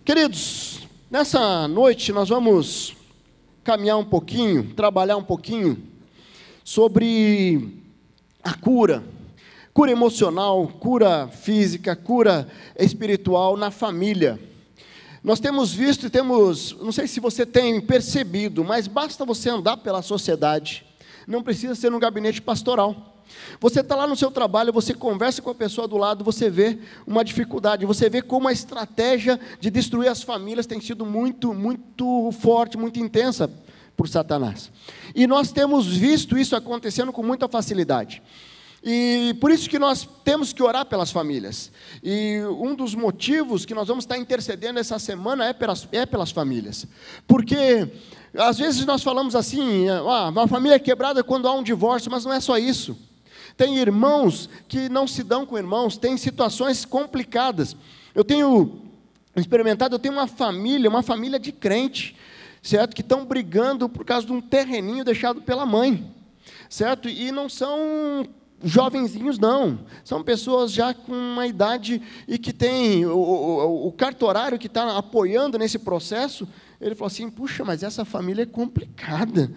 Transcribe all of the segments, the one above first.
Queridos, nessa noite nós vamos caminhar um pouquinho, trabalhar um pouquinho sobre a cura emocional, cura física, cura espiritual na família. Nós temos visto e não sei se você tem percebido, mas basta você andar pela sociedade, não precisa ser no gabinete pastoral. Você está lá no seu trabalho, você conversa com a pessoa do lado, você vê uma dificuldade, você vê como a estratégia de destruir as famílias tem sido muito forte, muito intensa por Satanás. E nós temos visto isso acontecendo com muita facilidade. E por isso que nós temos que orar pelas famílias. E um dos motivos que nós vamos estar intercedendo essa semana é pelas famílias. Porque às vezes nós falamos assim, uma família é quebrada quando há um divórcio, mas não é só isso. Tem irmãos que não se dão com irmãos, tem situações complicadas. Eu tenho experimentado, uma família de crente, certo? Que estão brigando por causa de um terreninho deixado pela mãe, certo? E não são jovenzinhos, não. São pessoas já com uma idade e que tem o cartorário que está apoiando nesse processo. Ele falou assim, puxa, mas essa família é complicada.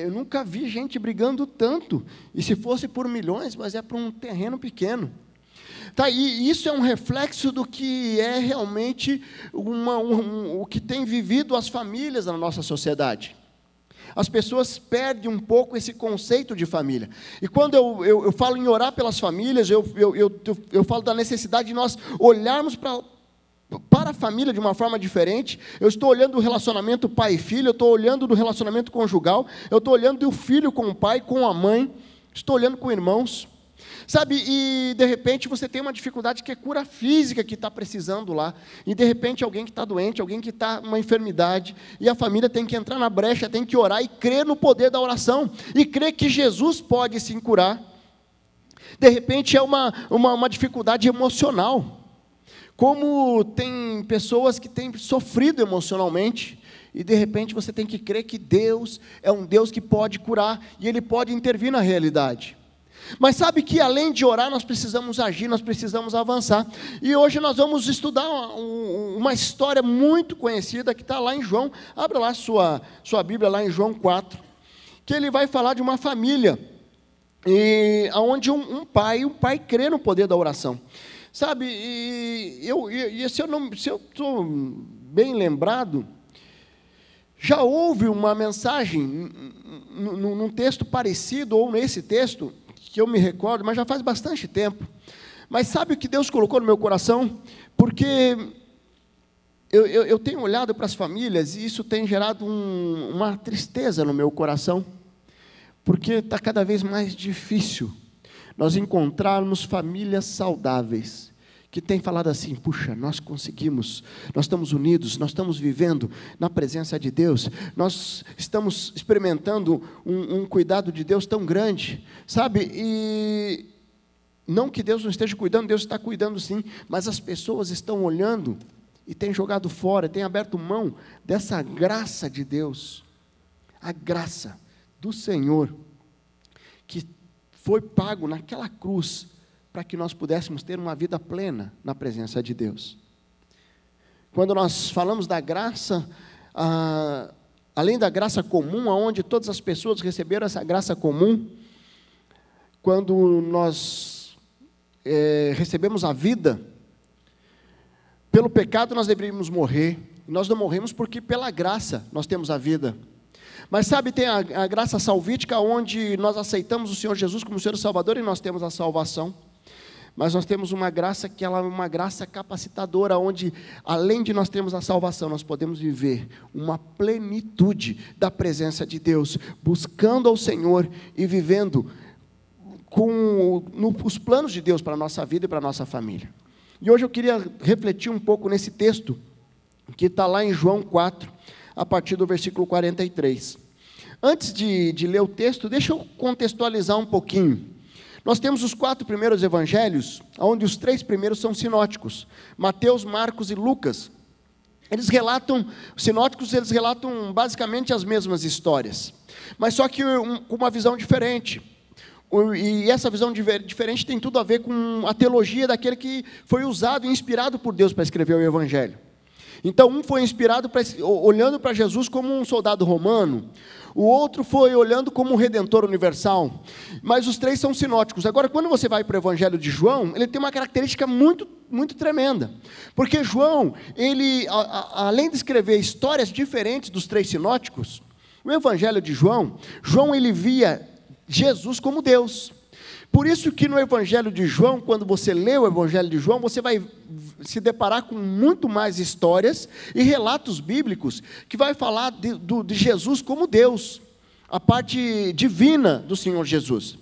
Eu nunca vi gente brigando tanto, e se fosse por milhões, mas é por um terreno pequeno. E isso é um reflexo do que é realmente o que tem vivido as famílias na nossa sociedade. As pessoas perdem um pouco esse conceito de família. E quando eu falo em orar pelas famílias, eu falo da necessidade de nós olharmos para a família de uma forma diferente. Eu estou olhando o relacionamento pai e filho, eu estou olhando do relacionamento conjugal, eu estou olhando do filho com o pai, com a mãe, estou olhando com irmãos, sabe, e de repente você tem uma dificuldade que é cura física que está precisando lá, e de repente alguém que está doente, alguém que está com uma enfermidade, e a família tem que entrar na brecha, tem que orar e crer no poder da oração, e crer que Jesus pode sim curar. De repente é uma dificuldade emocional, como tem pessoas que têm sofrido emocionalmente, e de repente você tem que crer que Deus é um Deus que pode curar, e Ele pode intervir na realidade. Mas sabe que além de orar, nós precisamos agir, nós precisamos avançar. E hoje nós vamos estudar uma história muito conhecida, que está lá em João. Abra lá sua Bíblia, lá em João 4, que ele vai falar de uma família, onde um pai crê no poder da oração. Sabe, se eu estou bem lembrado, já houve uma mensagem num texto parecido, ou nesse texto, que eu me recordo, mas já faz bastante tempo. Mas sabe o que Deus colocou no meu coração? Porque eu tenho olhado para as famílias, e isso tem gerado uma tristeza no meu coração, porque está cada vez mais difícil nós encontrarmos famílias saudáveis, que têm falado assim, puxa, nós conseguimos, nós estamos unidos, nós estamos vivendo na presença de Deus, nós estamos experimentando um cuidado de Deus tão grande, sabe, e não que Deus não esteja cuidando, Deus está cuidando sim, mas as pessoas estão olhando, e têm jogado fora, têm aberto mão dessa graça de Deus, a graça do Senhor, que foi pago naquela cruz, para que nós pudéssemos ter uma vida plena na presença de Deus. Quando nós falamos da graça, além da graça comum, onde todas as pessoas receberam essa graça comum, quando nós recebemos a vida, pelo pecado nós deveríamos morrer, nós não morremos porque pela graça nós temos a vida. Mas sabe, tem a graça salvítica, onde nós aceitamos o Senhor Jesus como Senhor e Salvador, e nós temos a salvação. Mas nós temos uma graça que ela é uma graça capacitadora, onde além de nós termos a salvação, nós podemos viver uma plenitude da presença de Deus, buscando ao Senhor e vivendo os planos de Deus para a nossa vida e para a nossa família. E hoje eu queria refletir um pouco nesse texto, que está lá em João 4, a partir do versículo 43. Antes de ler o texto, deixa eu contextualizar um pouquinho. Nós temos os 4 primeiros evangelhos, onde os 3 primeiros são sinóticos, Mateus, Marcos e Lucas. Os sinóticos relatam basicamente as mesmas histórias, mas só que com uma visão diferente. E essa visão diferente tem tudo a ver com a teologia daquele que foi usado e inspirado por Deus para escrever o evangelho. Então, um foi inspirado olhando para Jesus como um soldado romano, o outro foi olhando como um redentor universal, mas os três são sinóticos. Agora, quando você vai para o Evangelho de João, ele tem uma característica muito, muito tremenda, porque João, ele, além de escrever histórias diferentes dos três sinóticos, o Evangelho de João, ele via Jesus como Deus. Por isso que no Evangelho de João, quando você lê o Evangelho de João, você vai se deparar com muito mais histórias e relatos bíblicos que vai falar de Jesus como Deus, a parte divina do Senhor Jesus.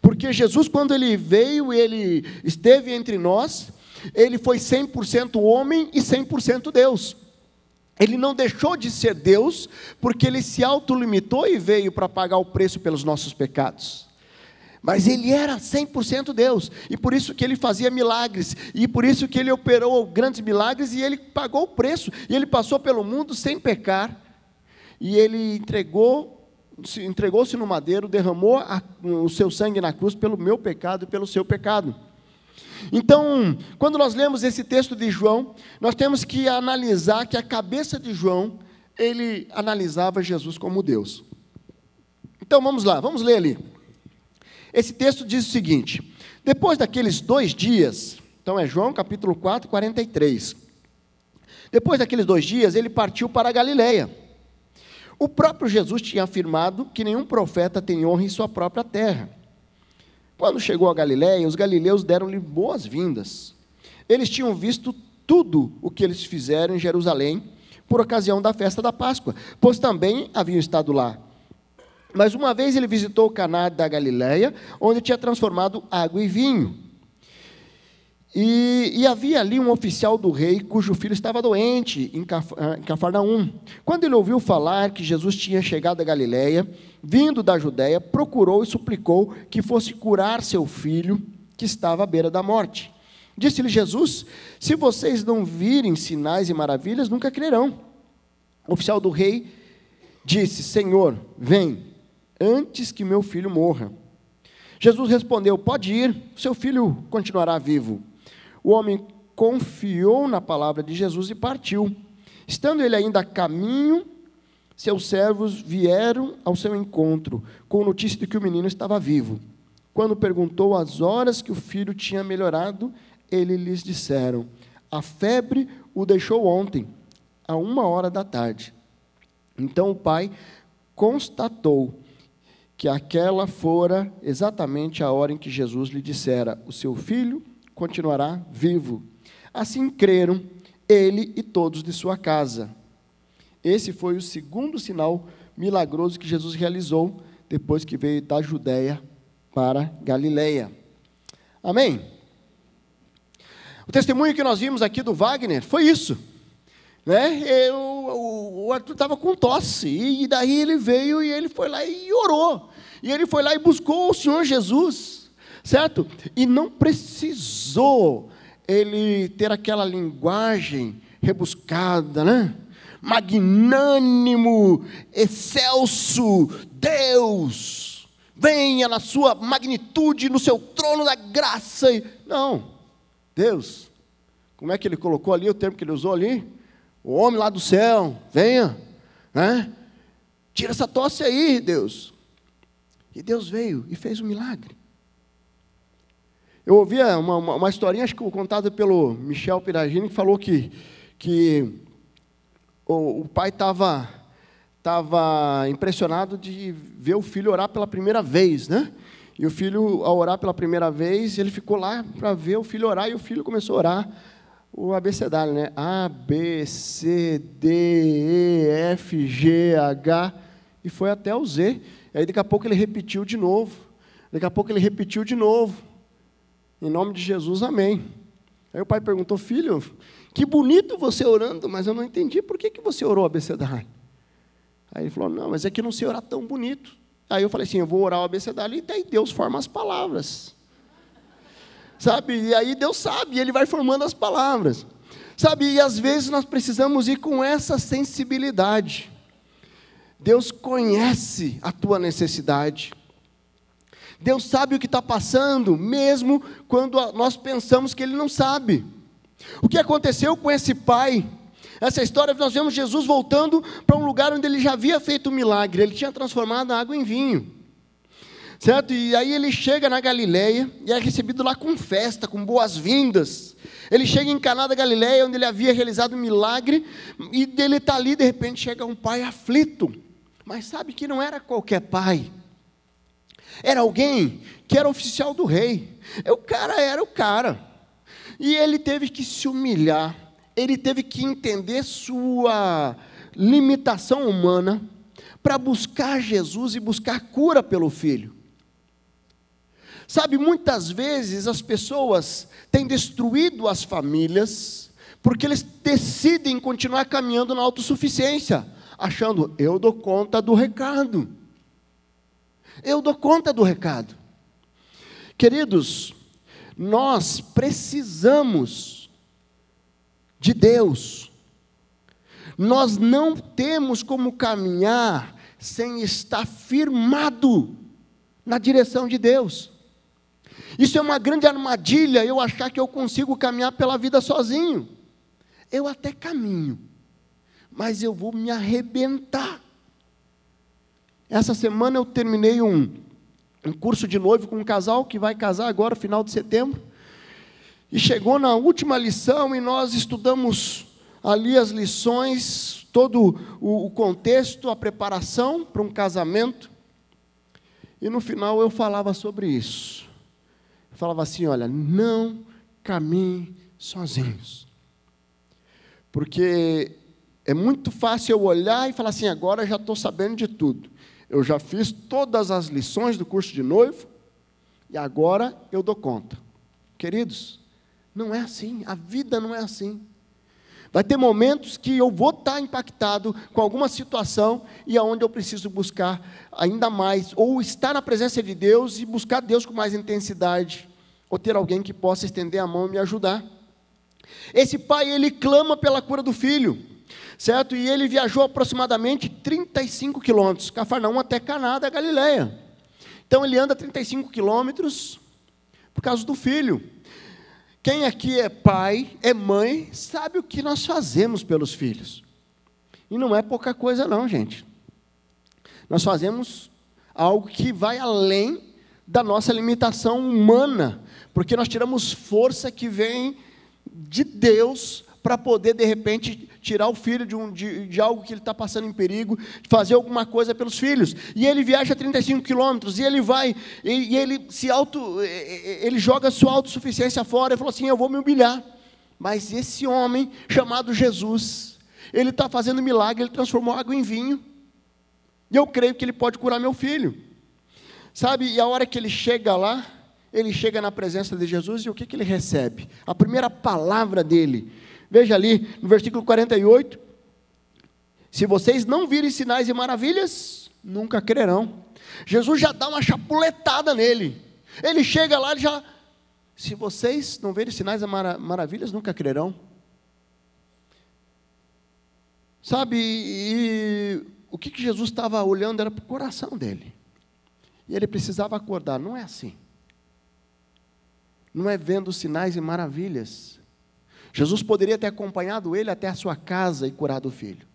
Porque Jesus, quando ele veio, ele esteve entre nós, ele foi 100% homem e 100% Deus. Ele não deixou de ser Deus, porque ele se autolimitou e veio para pagar o preço pelos nossos pecados. Mas ele era 100% Deus, e por isso que ele fazia milagres, e por isso que ele operou grandes milagres, e ele pagou o preço, e ele passou pelo mundo sem pecar, e ele entregou-se no madeiro, derramou o seu sangue na cruz pelo meu pecado e pelo seu pecado. Então, quando nós lemos esse texto de João, nós temos que analisar que a cabeça de João, ele analisava Jesus como Deus. Então vamos lá, vamos ler ali. Esse texto diz o seguinte: depois daqueles 2 dias, então é João capítulo 4, 43. Depois daqueles 2 dias, ele partiu para a Galileia. O próprio Jesus tinha afirmado que nenhum profeta tem honra em sua própria terra. Quando chegou a Galileia, os galileus deram-lhe boas-vindas. Eles tinham visto tudo o que eles fizeram em Jerusalém, por ocasião da festa da Páscoa, pois também haviam estado lá. Mas uma vez ele visitou Caná da Galileia, onde tinha transformado água em vinho. E havia ali um oficial do rei, cujo filho estava doente, em Cafarnaum. Quando ele ouviu falar que Jesus tinha chegado a Galileia, vindo da Judéia, procurou e suplicou que fosse curar seu filho, que estava à beira da morte. Disse-lhe Jesus: se vocês não virem sinais e maravilhas, nunca crerão. O oficial do rei disse: Senhor, vem, antes que meu filho morra. Jesus respondeu: pode ir, seu filho continuará vivo. O homem confiou na palavra de Jesus e partiu. Estando ele ainda a caminho, seus servos vieram ao seu encontro, com notícia de que o menino estava vivo. Quando perguntou as horas que o filho tinha melhorado, eles lhes disseram: a febre o deixou ontem, à 1h da tarde. Então o pai constatou que aquela fora exatamente a hora em que Jesus lhe dissera: o seu filho continuará vivo. Assim creram ele e todos de sua casa. Esse foi o segundo sinal milagroso que Jesus realizou, depois que veio da Judéia para Galileia. Amém? O testemunho que nós vimos aqui do Wagner foi isso, né? O Arthur estava com tosse, e daí ele veio e ele foi lá e orou, e ele foi lá e buscou o Senhor Jesus, certo? E não precisou ele ter aquela linguagem rebuscada, né? Magnânimo, excelso, Deus, venha na sua magnitude, no seu trono da graça. Não, Deus, como é que ele colocou ali, o termo que ele usou ali? O homem lá do céu, venha, né? Tira essa tosse aí, Deus. E Deus veio e fez um milagre. Eu ouvia uma historinha, acho que contada pelo Michel Piragini, que falou que o pai estava impressionado de ver o filho orar pela primeira vez, né? E o filho, ao orar pela primeira vez, ele ficou lá para ver o filho orar, e o filho começou a orar o abecedário, né? A, B, C, D, E, F, G, H, e foi até o Z. Aí daqui a pouco ele repetiu de novo. Em nome de Jesus, amém. Aí o pai perguntou: filho, que bonito você orando, mas eu não entendi por que você orou o abecedário. Aí ele falou: não, mas é que eu não sei orar tão bonito. Aí eu falei assim: eu vou orar o abecedário, e daí Deus forma as palavras. Sabe, e aí Deus sabe, Ele vai formando as palavras. Sabe, e às vezes nós precisamos ir com essa sensibilidade. Deus conhece a tua necessidade. Deus sabe o que está passando, mesmo quando nós pensamos que Ele não sabe. O que aconteceu com esse pai? Essa história nós vemos Jesus voltando para um lugar onde ele já havia feito um milagre, ele tinha transformado a água em vinho, certo? E aí ele chega na Galileia, e é recebido lá com festa, com boas-vindas. Ele chega em Caná da Galileia, onde ele havia realizado um milagre, e ele está ali, de repente chega um pai aflito, mas sabe que não era qualquer pai, era alguém que era oficial do rei, o cara era o cara, e ele teve que se humilhar, ele teve que entender sua limitação humana, para buscar Jesus e buscar cura pelo filho. Sabe, muitas vezes as pessoas têm destruído as famílias, porque eles decidem continuar caminhando na autossuficiência, achando, eu dou conta do recado, eu dou conta do recado. Queridos, nós precisamos de Deus, nós não temos como caminhar sem estar firmado na direção de Deus. Isso é uma grande armadilha, eu achar que eu consigo caminhar pela vida sozinho. Eu até caminho, mas eu vou me arrebentar. Essa semana eu terminei um curso de noivo com um casal que vai casar agora, final de setembro. E chegou na última lição e nós estudamos ali as lições, todo o contexto, a preparação para um casamento. E no final eu falava sobre isso. Eu falava assim, olha, não caminhem sozinhos. Porque é muito fácil eu olhar e falar assim, agora já estou sabendo de tudo. Eu já fiz todas as lições do curso de noivo, e agora eu dou conta. Queridos, não é assim, a vida não é assim. Vai ter momentos que eu vou estar impactado com alguma situação, e aonde eu preciso buscar ainda mais, ou estar na presença de Deus, e buscar Deus com mais intensidade, ou ter alguém que possa estender a mão e me ajudar. Esse pai, ele clama pela cura do filho, certo? E ele viajou aproximadamente 35 quilômetros, Cafarnaum até Caná da Galileia. Então ele anda 35 quilômetros por causa do filho. Quem aqui é pai, é mãe, sabe o que nós fazemos pelos filhos. E não é pouca coisa não, gente. Nós fazemos algo que vai além da nossa limitação humana, porque nós tiramos força que vem de Deus para poder, de repente, tirar o filho de algo que ele está passando em perigo, fazer alguma coisa pelos filhos. E ele viaja 35 quilômetros, e ele vai, e ele joga a sua autossuficiência fora, e falou assim, eu vou me humilhar. Mas esse homem, chamado Jesus, ele está fazendo milagre, ele transformou água em vinho, e eu creio que ele pode curar meu filho. Sabe, e a hora que ele chega lá, ele chega na presença de Jesus, e o que ele recebe? A primeira palavra dele, veja ali, no versículo 48, se vocês não virem sinais e maravilhas, nunca crerão. Jesus já dá uma chapuletada nele, ele chega lá, ele já, se vocês não verem sinais e maravilhas, nunca crerão. Sabe, e o que Jesus estava olhando era para o coração dele, e ele precisava acordar, não é assim, não é vendo sinais e maravilhas. Jesus poderia ter acompanhado ele até a sua casa e curado o filho,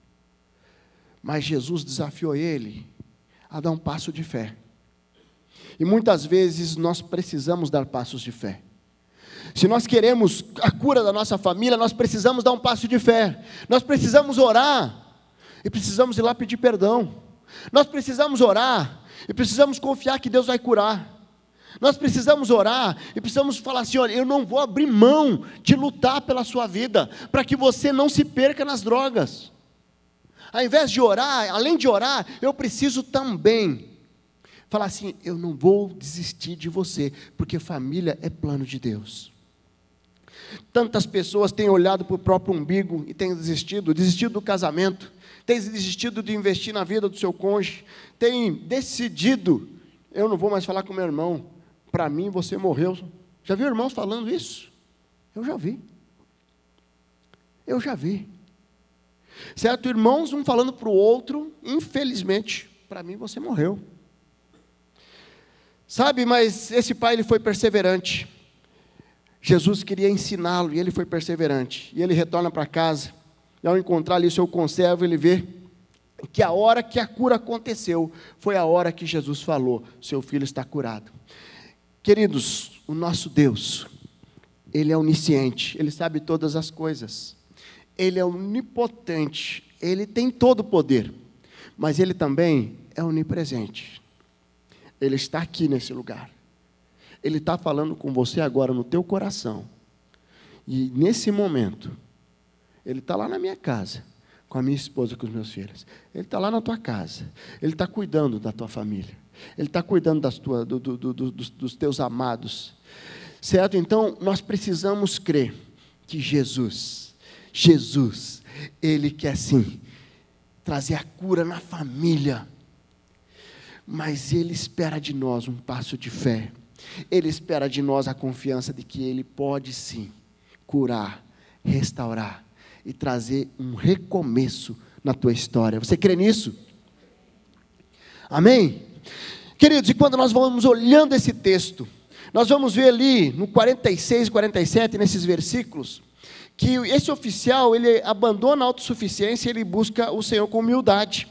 mas Jesus desafiou ele a dar um passo de fé, e muitas vezes nós precisamos dar passos de fé. Se nós queremos a cura da nossa família, nós precisamos dar um passo de fé, nós precisamos orar, e precisamos ir lá pedir perdão, nós precisamos orar, e precisamos confiar que Deus vai curar, nós precisamos orar, e precisamos falar assim, olha, eu não vou abrir mão de lutar pela sua vida, para que você não se perca nas drogas. Ao invés de orar, além de orar, eu preciso também falar assim, eu não vou desistir de você, porque família é plano de Deus. Tantas pessoas têm olhado para o próprio umbigo e têm desistido do casamento, têm desistido de investir na vida do seu cônjuge, têm decidido, eu não vou mais falar com meu irmão, para mim você morreu. Já viu irmãos falando isso? Eu já vi, certo? Irmãos um falando para o outro, infelizmente, para mim você morreu. Sabe, mas esse pai, ele foi perseverante. Jesus queria ensiná-lo, e ele foi perseverante, e ele retorna para casa, E ao encontrar ali o seu conservo, ele vê que a hora que a cura aconteceu, foi a hora que Jesus falou, seu filho está curado. Queridos, o nosso Deus, Ele é onisciente, Ele sabe todas as coisas, Ele é onipotente, Ele tem todo o poder, mas Ele também é onipresente. Ele está aqui nesse lugar, Ele está falando com você agora no teu coração, e nesse momento, Ele está lá na minha casa, com a minha esposa, com os meus filhos, Ele está lá na tua casa, Ele está cuidando da tua família, Ele está cuidando dos teus amados, certo? Então, nós precisamos crer que Jesus, Ele quer sim, trazer a cura na família, mas Ele espera de nós um passo de fé, Ele espera de nós a confiança de que Ele pode sim, curar, restaurar, e trazer um recomeço na tua história. Você crê nisso? Amém? Queridos, e quando nós vamos olhando esse texto, nós vamos ver ali no 46 e 47, nesses versículos, que esse oficial, ele abandona a autossuficiência, ele busca o Senhor com humildade.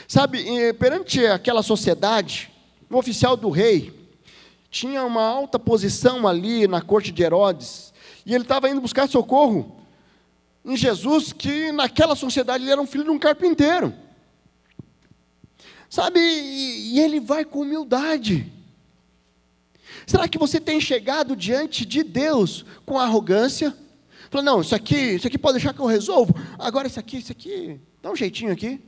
Sabe, perante aquela sociedade, o oficial do rei tinha uma alta posição ali na corte de Herodes, e ele estava indo buscar socorro em Jesus, que naquela sociedade ele era um filho de um carpinteiro, sabe, e ele vai com humildade. Será que você tem chegado diante de Deus com arrogância, falando, não, isso aqui pode deixar que eu resolvo, agora isso aqui, dá um jeitinho aqui,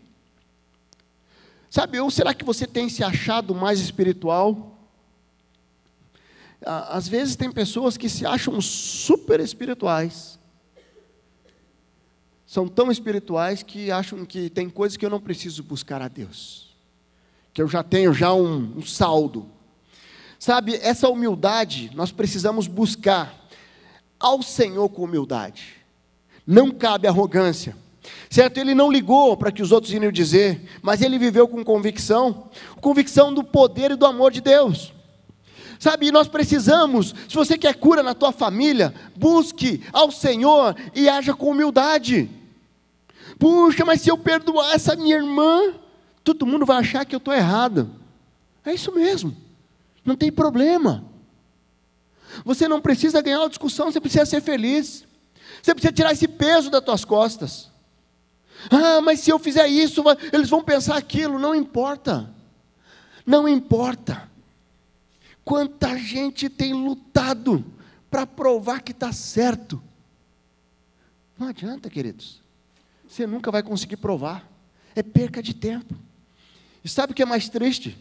sabe, ou será que você tem se achado mais espiritual? Às vezes tem pessoas que se acham super espirituais, são tão espirituais que acham que tem coisas que eu não preciso buscar a Deus, que eu já tenho um saldo. Sabe, essa humildade, nós precisamos buscar ao Senhor com humildade. Não cabe arrogância, certo? Ele não ligou para que os outros iriam dizer, mas ele viveu com convicção do poder e do amor de Deus. Sabe, e nós precisamos, se você quer cura na tua família, busque ao Senhor e haja com humildade. Puxa, mas se eu perdoar essa minha irmã, todo mundo vai achar que eu estou errado. É isso mesmo, não tem problema. Você não precisa ganhar uma discussão, você precisa ser feliz. Você precisa tirar esse peso das tuas costas. Ah, mas se eu fizer isso, eles vão pensar aquilo. Não importa, não importa. Quanta gente tem lutado para provar que está certo. Não adianta, queridos. Você nunca vai conseguir provar. É perca de tempo. E sabe o que é mais triste?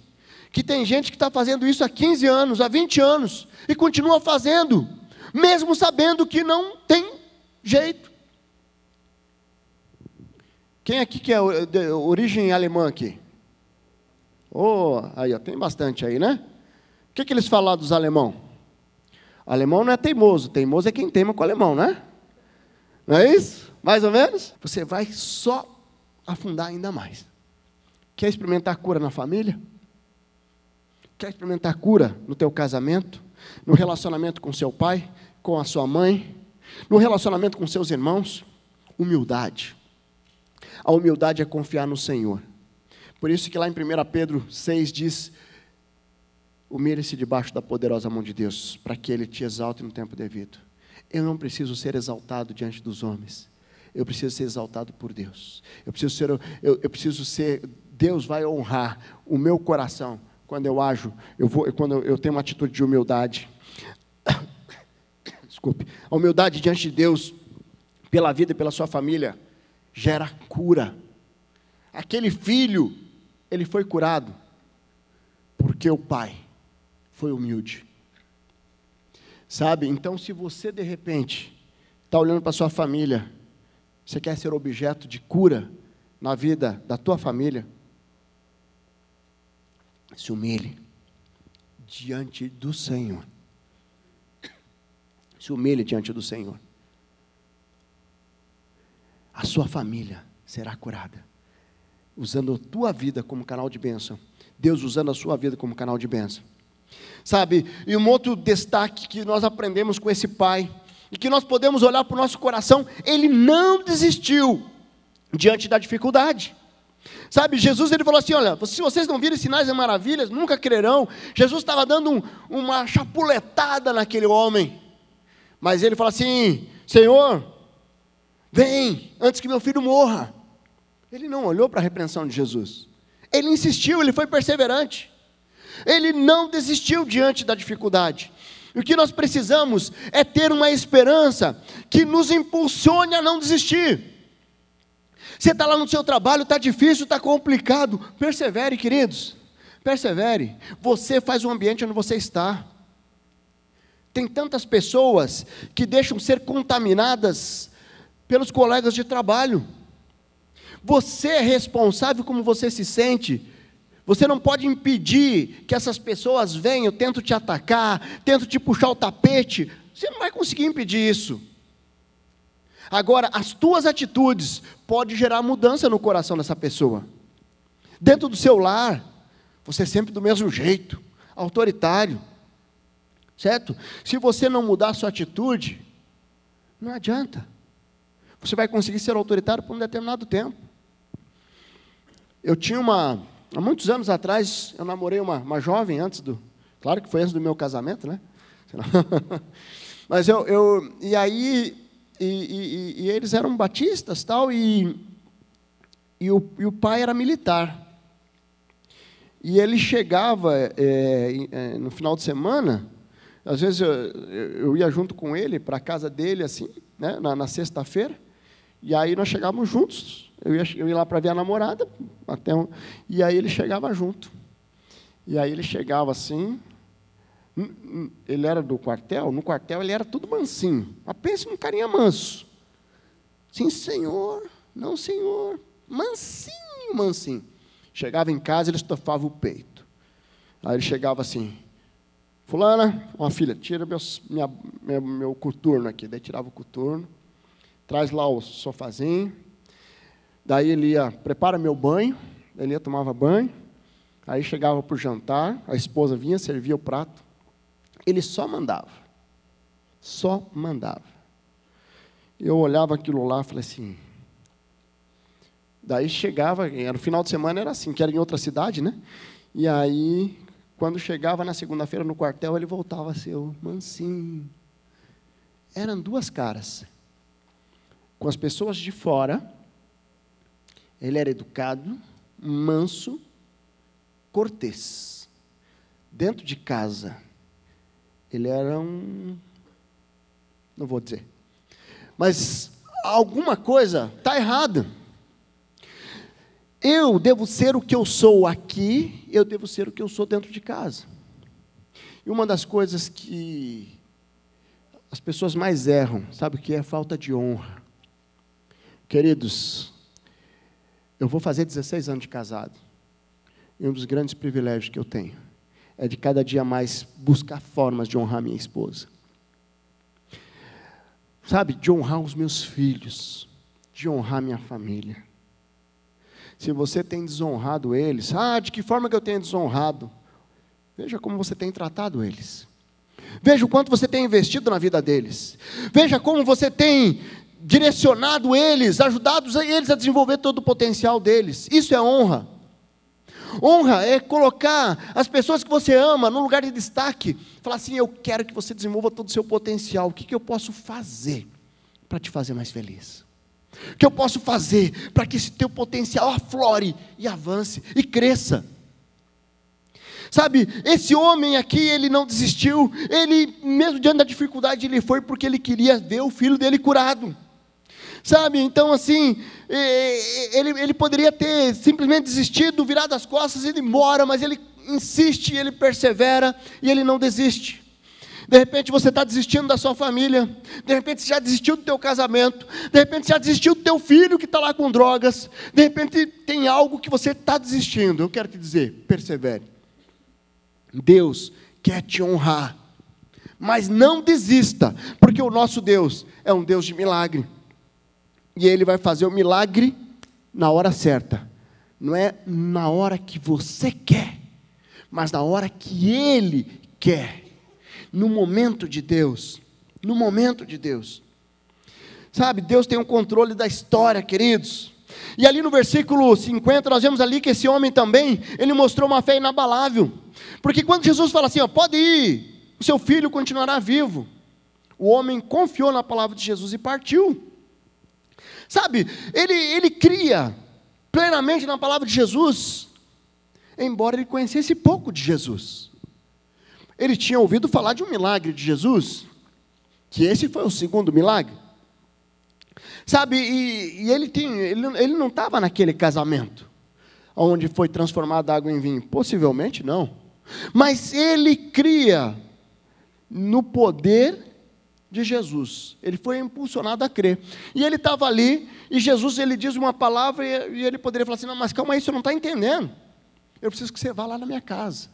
Que tem gente que está fazendo isso há 15 anos, há 20 anos, e continua fazendo, mesmo sabendo que não tem jeito. Quem aqui que é de origem alemã aqui? Oh, aí, ó, tem bastante aí, né? O que eles falam dos alemão? Alemão não é teimoso, teimoso é quem teima com o alemão, né? Não é isso? Mais ou menos? Você vai só afundar ainda mais. Quer experimentar cura na família? Quer experimentar cura no teu casamento? No relacionamento com seu pai? Com a sua mãe? No relacionamento com seus irmãos? Humildade. A humildade é confiar no Senhor. Por isso que lá em 1 Pedro 6 diz, humilhe-se debaixo da poderosa mão de Deus, para que Ele te exalte no tempo devido. Eu não preciso ser exaltado diante dos homens. Eu preciso ser exaltado por Deus. Eu preciso ser, Deus vai honrar o meu coração quando eu ajo, quando eu tenho uma atitude de humildade. Desculpe. A humildade diante de Deus, pela vida e pela sua família, gera cura. Aquele filho, ele foi curado, porque o pai foi humilde. Sabe, então se você de repente está olhando para a sua família, você quer ser objeto de cura na vida da tua família, se humilhe diante do Senhor. Se humilhe diante do Senhor. A sua família será curada, usando a tua vida como canal de bênção. Deus usando a sua vida como canal de bênção. Sabe, e um outro destaque que nós aprendemos com esse pai, e que nós podemos olhar para o nosso coração, ele não desistiu diante da dificuldade. Sabe, Jesus ele falou assim, olha, se vocês não virem sinais e maravilhas, nunca crerão. Jesus estava dando uma chapuletada naquele homem, mas ele falou assim, Senhor, vem, antes que meu filho morra. Ele não olhou para a repreensão de Jesus, ele insistiu, ele foi perseverante, ele não desistiu diante da dificuldade. E o que nós precisamos é ter uma esperança que nos impulsione a não desistir. Você está lá no seu trabalho, está difícil, está complicado, persevere, queridos, persevere. Você faz o ambiente onde você está. Tem tantas pessoas que deixam ser contaminadas pelos colegas de trabalho. Você é responsável como você se sente. Você não pode impedir que essas pessoas venham, tentam te atacar, tentam te puxar o tapete. Você não vai conseguir impedir isso. Agora, as tuas atitudes podem gerar mudança no coração dessa pessoa. Dentro do seu lar, você é sempre do mesmo jeito, autoritário, certo? Se você não mudar a sua atitude, não adianta. Você vai conseguir ser autoritário por um determinado tempo. Eu tinha há muitos anos atrás, eu namorei uma jovem claro que foi antes do meu casamento, né? Mas e aí... E eles eram batistas, tal, e o pai era militar. E ele chegava no final de semana, às vezes eu ia junto com ele para a casa dele, assim, né, na sexta-feira, e aí nós chegávamos juntos. Eu ia lá para ver a namorada, e aí ele chegava junto. E aí ele chegava assim... Ele era do quartel, no quartel ele era tudo mansinho, mas pense num carinha manso, sim senhor, não senhor, mansinho, mansinho. Chegava em casa, ele estofava o peito, aí ele chegava assim, fulana, uma filha, tira meu coturno aqui, daí tirava o coturno, traz lá o sofazinho, daí ele ia, prepara meu banho, ele ia, tomava banho, aí chegava para o jantar, a esposa vinha, servia o prato. Ele só mandava. Eu olhava aquilo lá e falei assim... Daí chegava, era o final de semana, era assim, que era em outra cidade, né? E aí, quando chegava na segunda-feira no quartel, ele voltava a ser o mansinho. Eram duas caras. Com as pessoas de fora, ele era educado, manso, cortês. Dentro de casa... ele era não vou dizer, mas alguma coisa está errada. Eu devo ser o que eu sou aqui, eu devo ser o que eu sou dentro de casa. E uma das coisas que as pessoas mais erram, sabe o que é? Falta de honra. Queridos, eu vou fazer 16 anos de casado, e um dos grandes privilégios que eu tenho é de cada dia mais buscar formas de honrar minha esposa. Sabe, de honrar os meus filhos, de honrar minha família. Se você tem desonrado eles, de que forma que eu tenho desonrado? Veja como você tem tratado eles. Veja o quanto você tem investido na vida deles. Veja como você tem direcionado eles, ajudado eles a desenvolver todo o potencial deles. Isso é honra. Honra é colocar as pessoas que você ama no lugar de destaque. Falar assim, eu quero que você desenvolva todo o seu potencial. O que eu posso fazer para te fazer mais feliz? O que eu posso fazer para que esse teu potencial aflore e avance e cresça? Sabe, esse homem aqui, ele não desistiu. Ele, mesmo diante da dificuldade, ele foi porque ele queria ver o filho dele curado. Sabe, então assim, ele poderia ter simplesmente desistido, virado as costas e ido embora, mas ele insiste, ele persevera e ele não desiste. De repente você está desistindo da sua família, de repente você já desistiu do teu casamento, de repente você já desistiu do teu filho que está lá com drogas, de repente tem algo que você está desistindo. Eu quero te dizer, persevere. Deus quer te honrar, mas não desista, porque o nosso Deus é um Deus de milagre. E Ele vai fazer o milagre na hora certa. Não é na hora que você quer, mas na hora que Ele quer. No momento de Deus. No momento de Deus. Sabe, Deus tem um controle da história, queridos. E ali no versículo 50, nós vemos ali que esse homem também, ele mostrou uma fé inabalável. Porque quando Jesus fala assim, ó, pode ir, o seu filho continuará vivo. O homem confiou na palavra de Jesus e partiu. Sabe, ele cria plenamente na palavra de Jesus, embora ele conhecesse pouco de Jesus. Ele tinha ouvido falar de um milagre de Jesus, que esse foi o segundo milagre. Sabe, e ele não estava naquele casamento, onde foi transformada a água em vinho, possivelmente não. Mas ele cria no poder de Jesus, ele foi impulsionado a crer, e ele estava ali, e Jesus, ele diz uma palavra, e ele poderia falar assim, não, mas calma aí, você não está entendendo, eu preciso que você vá lá na minha casa.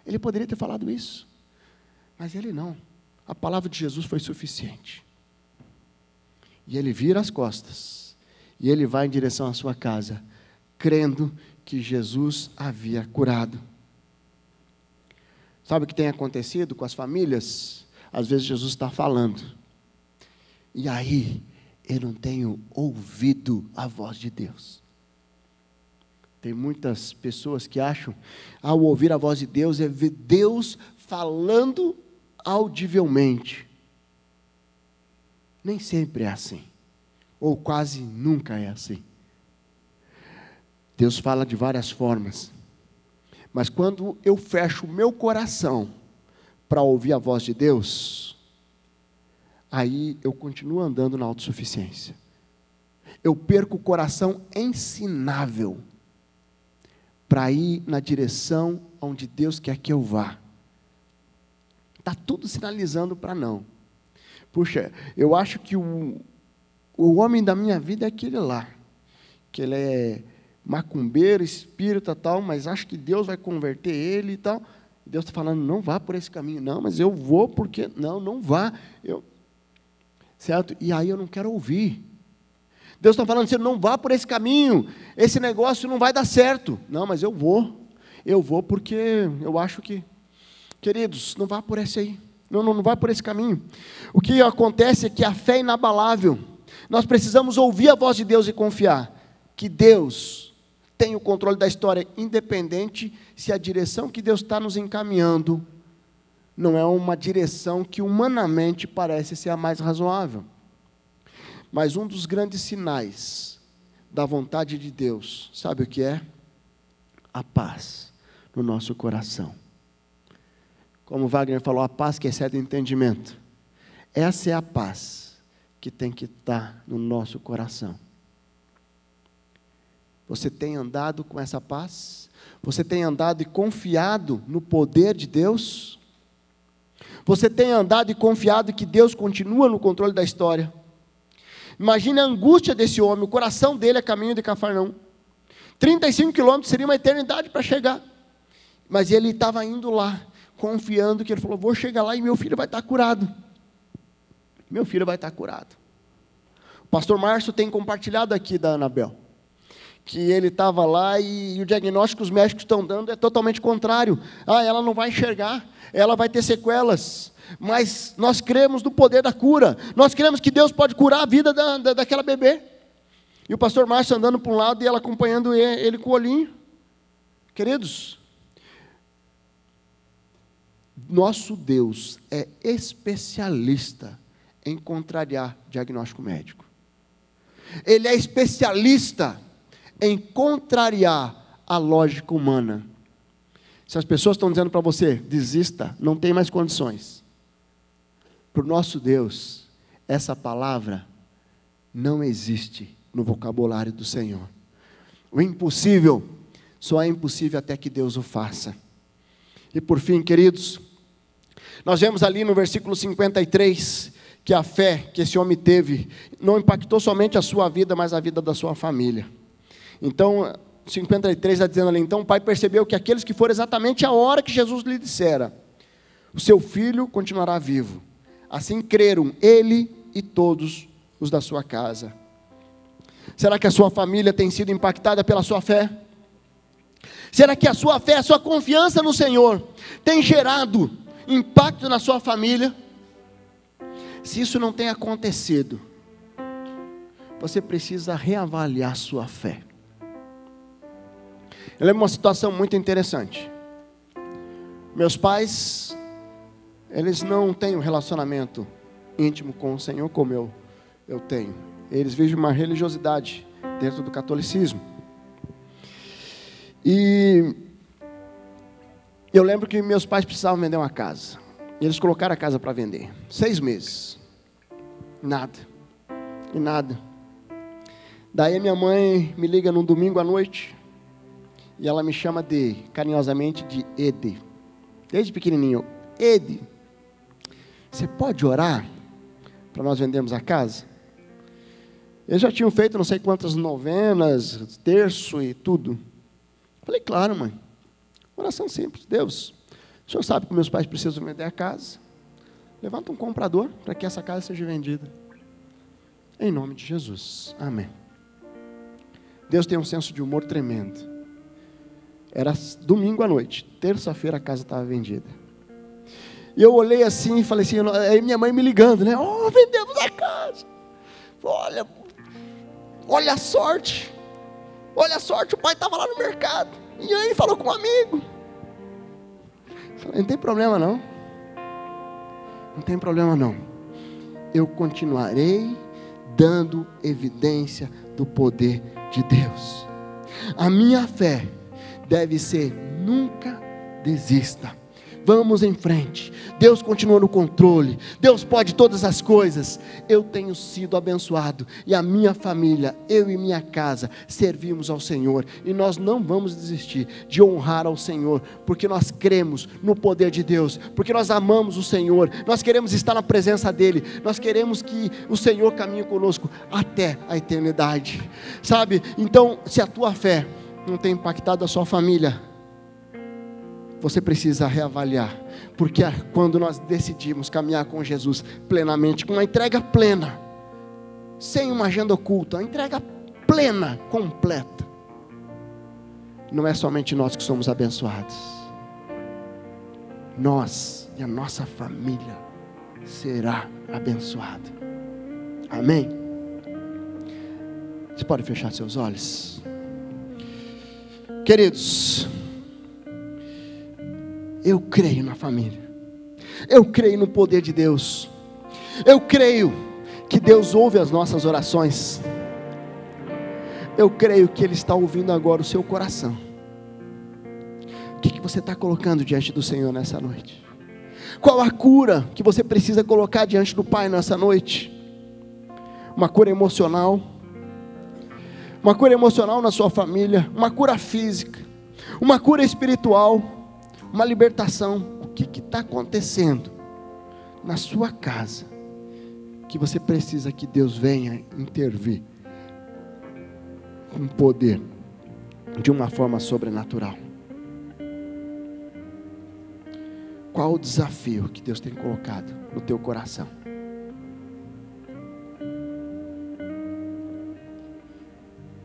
Ele poderia ter falado isso, mas ele não, a palavra de Jesus foi suficiente, e ele vira as costas, e ele vai em direção à sua casa, crendo que Jesus havia curado. Sabe o que tem acontecido com as famílias? Às vezes Jesus está falando, e aí eu não tenho ouvido a voz de Deus. Tem muitas pessoas que acham, ao ouvir a voz de Deus, é ver Deus falando audivelmente. Nem sempre é assim, ou quase nunca é assim. Deus fala de várias formas, mas quando eu fecho o meu coração para ouvir a voz de Deus, aí eu continuo andando na autossuficiência. Eu perco o coração ensinável para ir na direção onde Deus quer que eu vá. Está tudo sinalizando para não. Puxa, eu acho que o homem da minha vida é aquele lá, que ele é macumbeiro, espírita tal, mas acho que Deus vai converter ele e tal. Deus está falando, não vá por esse caminho. Não, mas eu vou porque... Não vá. Certo? E aí eu não quero ouvir. Deus está falando assim, não vá por esse caminho. Esse negócio não vai dar certo. Não, mas eu vou. Eu vou porque eu acho que... Queridos, não vá por esse aí. Não vá por esse caminho. O que acontece é que a fé é inabalável. Nós precisamos ouvir a voz de Deus e confiar que Deus tem o controle da história, independente se a direção que Deus está nos encaminhando não é uma direção que humanamente parece ser a mais razoável. Mas um dos grandes sinais da vontade de Deus, sabe o que é? A paz no nosso coração. Como Wagner falou, a paz que excede o entendimento. Essa é a paz que tem que estar no nosso coração. Você tem andado com essa paz? Você tem andado e confiado no poder de Deus? Você tem andado e confiado que Deus continua no controle da história? Imagine a angústia desse homem, o coração dele é caminho de Cafarnaum. 35 quilômetros seria uma eternidade para chegar. Mas ele estava indo lá, confiando que ele falou, vou chegar lá e meu filho vai estar curado. Meu filho vai estar curado. O pastor Márcio tem compartilhado aqui da Anabel, que ele estava lá e o diagnóstico que os médicos estão dando é totalmente contrário. Ela não vai enxergar, ela vai ter sequelas, mas nós cremos no poder da cura, nós cremos que Deus pode curar a vida daquela bebê. E o pastor Márcio andando para um lado e ela acompanhando ele com o olhinho. Queridos, nosso Deus é especialista em contrariar diagnóstico médico. Ele é especialista em contrariar a lógica humana. Se as pessoas estão dizendo para você, desista, não tem mais condições. Para o nosso Deus, essa palavra não existe no vocabulário do Senhor. O impossível só é impossível até que Deus o faça. E por fim, queridos, nós vemos ali no versículo 53, que a fé que esse homem teve, não impactou somente a sua vida, mas a vida da sua família. Então, 53 está dizendo ali, então o pai percebeu que aqueles que foram exatamente a hora que Jesus lhe dissera, o seu filho continuará vivo. Assim creram ele e todos os da sua casa. Será que a sua família tem sido impactada pela sua fé? Será que a sua fé, a sua confiança no Senhor tem gerado impacto na sua família? Se isso não tem acontecido, você precisa reavaliar sua fé. Eu lembro uma situação muito interessante. Meus pais, eles não têm um relacionamento íntimo com o Senhor como eu tenho. Eles vivem uma religiosidade dentro do catolicismo. E eu lembro que meus pais precisavam vender uma casa. E eles colocaram a casa para vender. 6 meses. Nada. E nada. Daí a minha mãe me liga num domingo à noite. E ela me chama carinhosamente de Ede. Desde pequenininho. Ede, você pode orar para nós vendermos a casa? Eles já tinham feito não sei quantas novenas, terço e tudo. Falei, claro, mãe. Oração simples. Deus, o Senhor sabe que meus pais precisam vender a casa. Levanta um comprador para que essa casa seja vendida. Em nome de Jesus. Amém. Deus tem um senso de humor tremendo. Era domingo à noite. Terça-feira a casa estava vendida. E eu olhei assim e falei assim, aí minha mãe me ligando, né? Oh, vendemos a casa. Olha a sorte. Olha a sorte, o pai estava lá no mercado. E aí falou com um amigo. Falei, não tem problema não. Não tem problema não. Eu continuarei dando evidência do poder de Deus. A minha fé deve ser: nunca desista. Vamos em frente. Deus continua no controle. Deus pode todas as coisas. Eu tenho sido abençoado. E a minha família, eu e minha casa, servimos ao Senhor. E nós não vamos desistir de honrar ao Senhor. Porque nós cremos no poder de Deus. Porque nós amamos o Senhor. Nós queremos estar na presença dEle. Nós queremos que o Senhor caminhe conosco até a eternidade. Sabe? Então, se a tua fé não tem impactado a sua família, você precisa reavaliar, porque quando nós decidimos caminhar com Jesus plenamente, com uma entrega plena, sem uma agenda oculta, uma entrega plena, completa, não é somente nós que somos abençoados, nós e a nossa família será abençoada. Amém? Você pode fechar seus olhos? Queridos, eu creio na família, eu creio no poder de Deus, eu creio que Deus ouve as nossas orações, eu creio que Ele está ouvindo agora o seu coração. O que você está colocando diante do Senhor nessa noite? Qual a cura que você precisa colocar diante do Pai nessa noite? Uma cura emocional, uma cura emocional na sua família, uma cura física, uma cura espiritual, uma libertação. O que está acontecendo na sua casa que você precisa que Deus venha intervir com poder, de uma forma sobrenatural? Qual o desafio que Deus tem colocado no teu coração?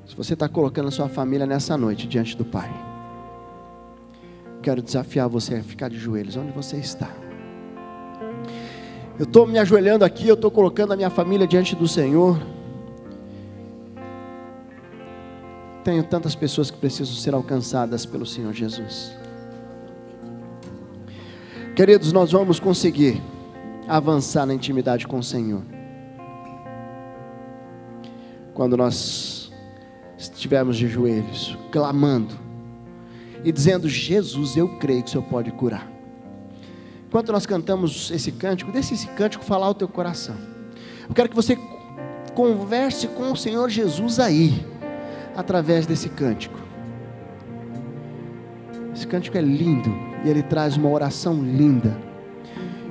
Se você está colocando a sua família nessa noite diante do Pai, quero desafiar você a ficar de joelhos onde você está. Eu estou me ajoelhando aqui, eu estou colocando a minha família diante do Senhor. Tenho tantas pessoas que precisam ser alcançadas pelo Senhor Jesus. Queridos, nós vamos conseguir avançar na intimidade com o Senhor quando nós estivermos de joelhos, clamando e dizendo: Jesus, eu creio que o Senhor pode curar. Enquanto nós cantamos esse cântico, deixe esse cântico falar ao teu coração. Eu quero que você converse com o Senhor Jesus aí, através desse cântico. Esse cântico é lindo e ele traz uma oração linda.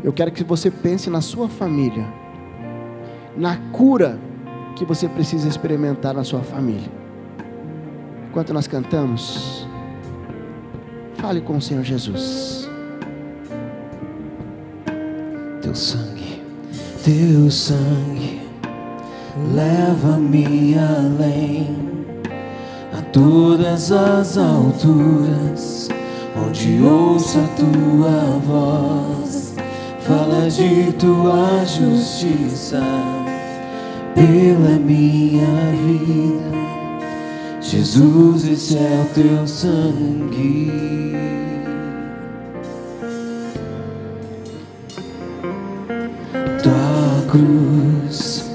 Eu quero que você pense na sua família, na cura que você precisa experimentar na sua família. Enquanto nós cantamos, fale com o Senhor Jesus. Teu sangue leva-me além, a todas as alturas, onde ouço a tua voz, fala de tua justiça, pela minha vida. Jesus, esse é o teu sangue. Tua cruz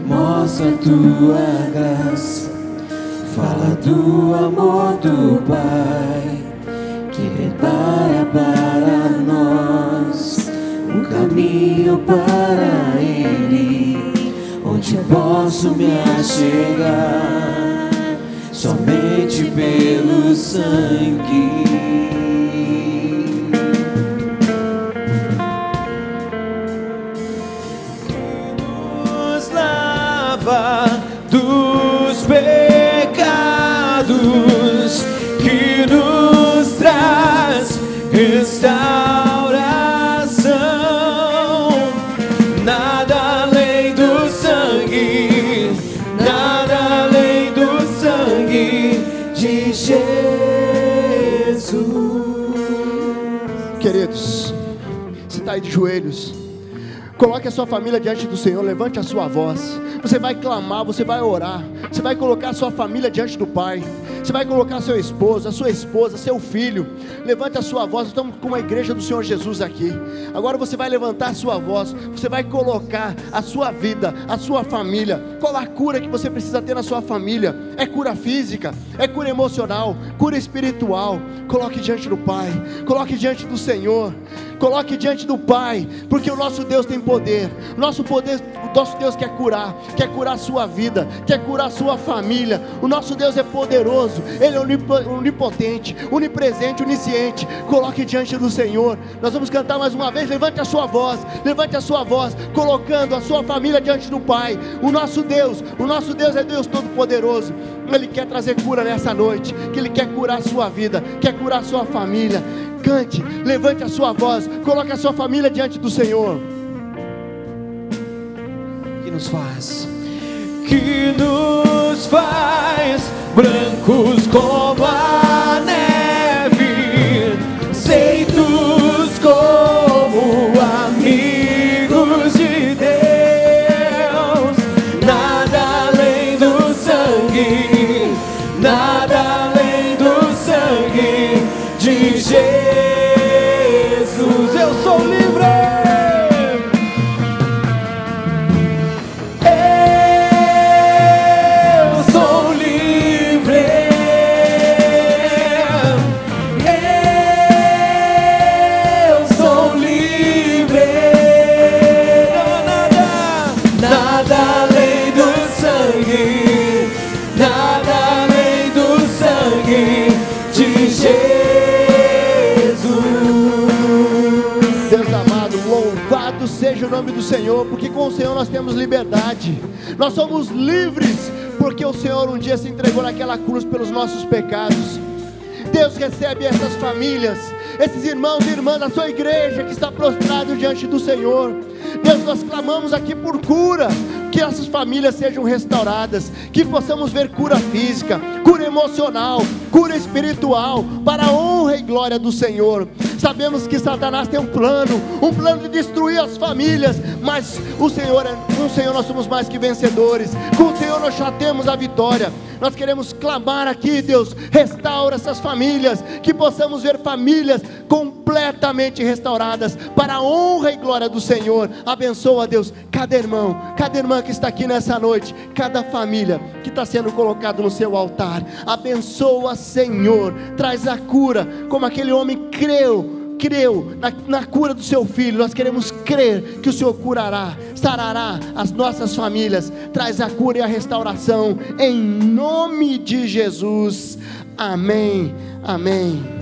mostra a tua graça, fala do amor do Pai, que prepara para nós um caminho para Ele, onde posso me achegar somente pelo sangue. Nos lava dos pecados, que nos traz restauração. Nada além do sangue, nada além do sangue de Jesus. Queridos, você está aí de joelhos, coloque a sua família diante do Senhor, levante a sua voz. Você vai clamar, você vai orar, você vai colocar a sua família diante do Pai, você vai colocar seu esposo, a sua esposa, seu filho. Levante a sua voz. Estamos com a igreja do Senhor Jesus aqui. Agora você vai levantar a sua voz, você vai colocar a sua vida, a sua família. Qual a cura que você precisa ter na sua família? É cura física, é cura emocional, cura espiritual. Coloque diante do Pai, coloque diante do Senhor, coloque diante do Pai, porque o nosso Deus tem poder. Nosso Deus quer curar a sua vida, quer curar a sua família. O nosso Deus é poderoso, Ele é onipotente, onipresente, onisciente. Coloque diante do Senhor. Nós vamos cantar mais uma vez. Levante a sua voz, colocando a sua família diante do Pai. O nosso Deus é Deus Todo-Poderoso. Ele quer trazer cura nessa noite, que Ele quer curar a sua vida, quer curar a sua família. Cante, levante a sua voz, coloque a sua família diante do Senhor. Que nos faz brancos como a neve, aceitos como amigos de Deus. Nada além do sangue, nada além do sangue de Jesus. Eu sou livre. Seja o nome do Senhor, porque com o Senhor nós temos liberdade, nós somos livres, porque o Senhor um dia se entregou naquela cruz pelos nossos pecados. Deus recebe essas famílias, esses irmãos e irmãs da sua igreja que está prostrado diante do Senhor. Deus, nós clamamos aqui por cura, que essas famílias sejam restauradas, que possamos ver cura física, cura emocional, cura espiritual, para a honra e glória do Senhor. Sabemos que Satanás tem um plano de destruir as famílias, mas com o Senhor nós somos mais que vencedores. Com o Senhor nós já temos a vitória. Nós queremos clamar aqui, Deus, restaura essas famílias, que possamos ver famílias completamente restauradas, para a honra e glória do Senhor. Abençoa, Deus, cada irmão, cada irmã que está aqui nessa noite, cada família que está sendo colocado no seu altar. Abençoa, Senhor, traz a cura, como aquele homem creu na cura do seu filho. Nós queremos crer que o Senhor curará, sarará as nossas famílias, traz a cura e a restauração, em nome de Jesus, amém, amém.